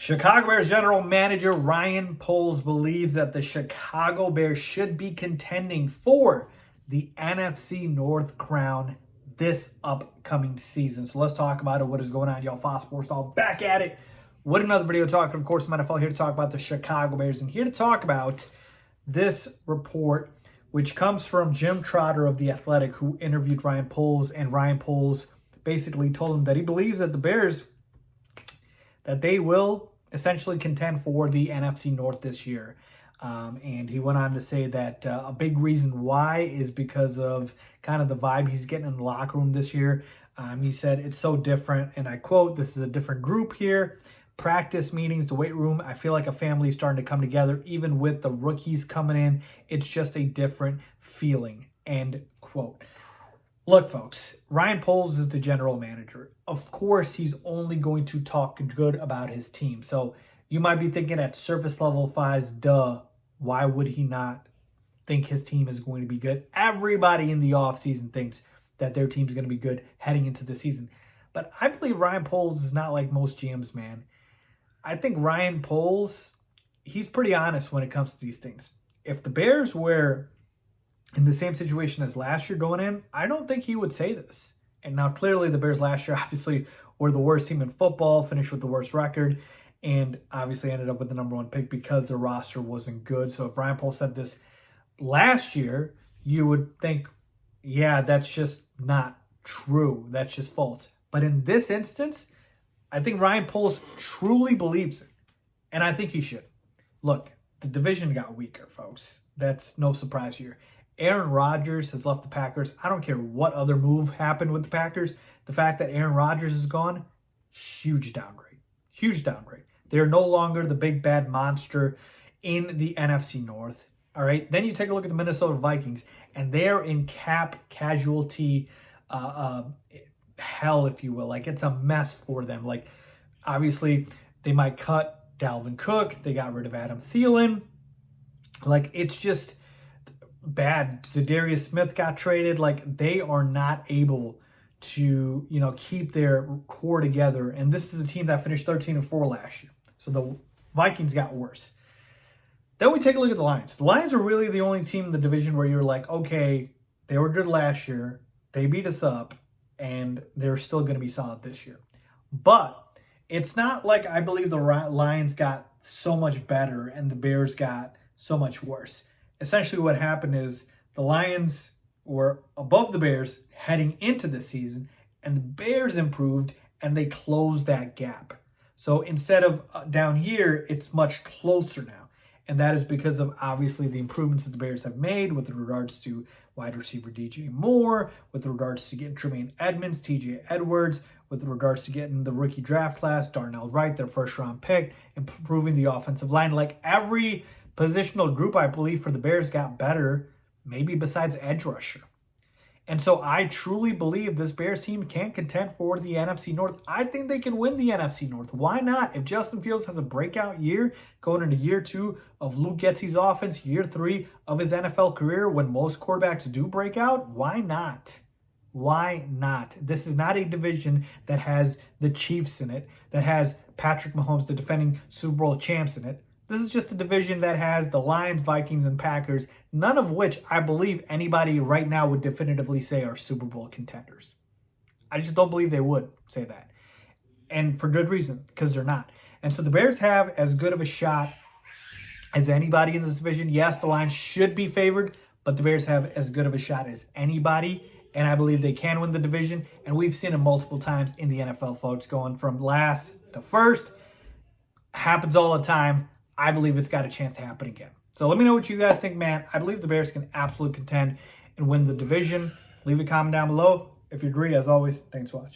Chicago Bears general manager Ryan Poles believes that the Chicago Bears should be contending for the NFC North crown this upcoming season. So let's talk about it. What is going on, y'all? Faiz Sports All back at it with another video talking, of course, NFL here to talk about the Chicago Bears and here to talk about this report, which comes from Jim Trotter of The Athletic, who interviewed Ryan Poles, and Ryan Poles basically told him that he believes that the Bears, that they will essentially contend for the NFC North this year. And he went on to say that a big reason why is because of kind of the vibe he's getting in the locker room this year. He said, it's so different, and I quote, "This is a different group here. Practice meetings, the weight room, I feel like a family is starting to come together, even with the rookies coming in. It's just a different feeling," end quote. Look, folks, Ryan Poles is the general manager. Of course, he's only going to talk good about his team. So you might be thinking at surface level, Faiz, duh, why would he not think his team is going to be good? Everybody in the offseason thinks that their team's going to be good heading into the season. But I believe Ryan Poles is not like most GMs, man. I think Ryan Poles, he's pretty honest when it comes to these things. If the Bears were in the same situation as last year going in, I don't think he would say this. And now clearly the Bears last year obviously were the worst team in football, finished with the worst record, and obviously ended up with the #1 pick because the roster wasn't good. So if Ryan Poles said this last year, you would think, yeah, that's just not true. That's just false. But in this instance, I think Ryan Poles truly believes it. And I think he should. Look, the division got weaker, folks. That's no surprise here. Aaron Rodgers has left the Packers. I don't care what other move happened with the Packers. The fact that Aaron Rodgers is gone, huge downgrade. Huge downgrade. They're no longer the big bad monster in the NFC North. All right. Then you take a look at the Minnesota Vikings, and they're in cap casualty hell, if you will. Like, it's a mess for them. Like, obviously, they might cut Dalvin Cook. They got rid of Adam Thielen. Like, it's just bad. Zadarius Smith got traded. Like, they are not able to, keep their core together. And this is a team that finished 13-4 last year. So the Vikings got worse. Then we take a look at the Lions. The Lions are really the only team in the division where you're like, okay, they were good last year. They beat us up, and they're still going to be solid this year. But it's not like I believe the Lions got so much better and the Bears got so much worse. Essentially what happened is the Lions were above the Bears heading into the season, and the Bears improved, and they closed that gap. So instead of down here, it's much closer now. And that is because of, obviously, the improvements that the Bears have made with regards to wide receiver DJ Moore, with regards to getting Tremaine Edmonds, TJ Edwards, with regards to getting the rookie draft class, Darnell Wright, their first-round pick, improving the offensive line. Like, every positional group, I believe, for the Bears got better, maybe besides edge rusher. And so I truly believe this Bears team can contend for the NFC North. I think they can win the NFC North. Why not? If Justin Fields has a breakout year going into year 2 of Luke Getsy's offense, year 3 of his NFL career, when most quarterbacks do break out, why not? Why not? This is not a division that has the Chiefs in it, that has Patrick Mahomes, the defending Super Bowl champs, in it. This is just a division that has the Lions, Vikings, and Packers, none of which I believe anybody right now would definitively say are Super Bowl contenders. I just don't believe they would say that. And for good reason, because they're not. And so the Bears have as good of a shot as anybody in this division. Yes, the Lions should be favored, but the Bears have as good of a shot as anybody. And I believe they can win the division. And we've seen it multiple times in the NFL, folks, going from last to first. Happens all the time. I believe it's got a chance to happen again. So let me know what you guys think, man. I believe the Bears can absolutely contend and win the division. Leave a comment down below if you agree. As always, thanks for watching.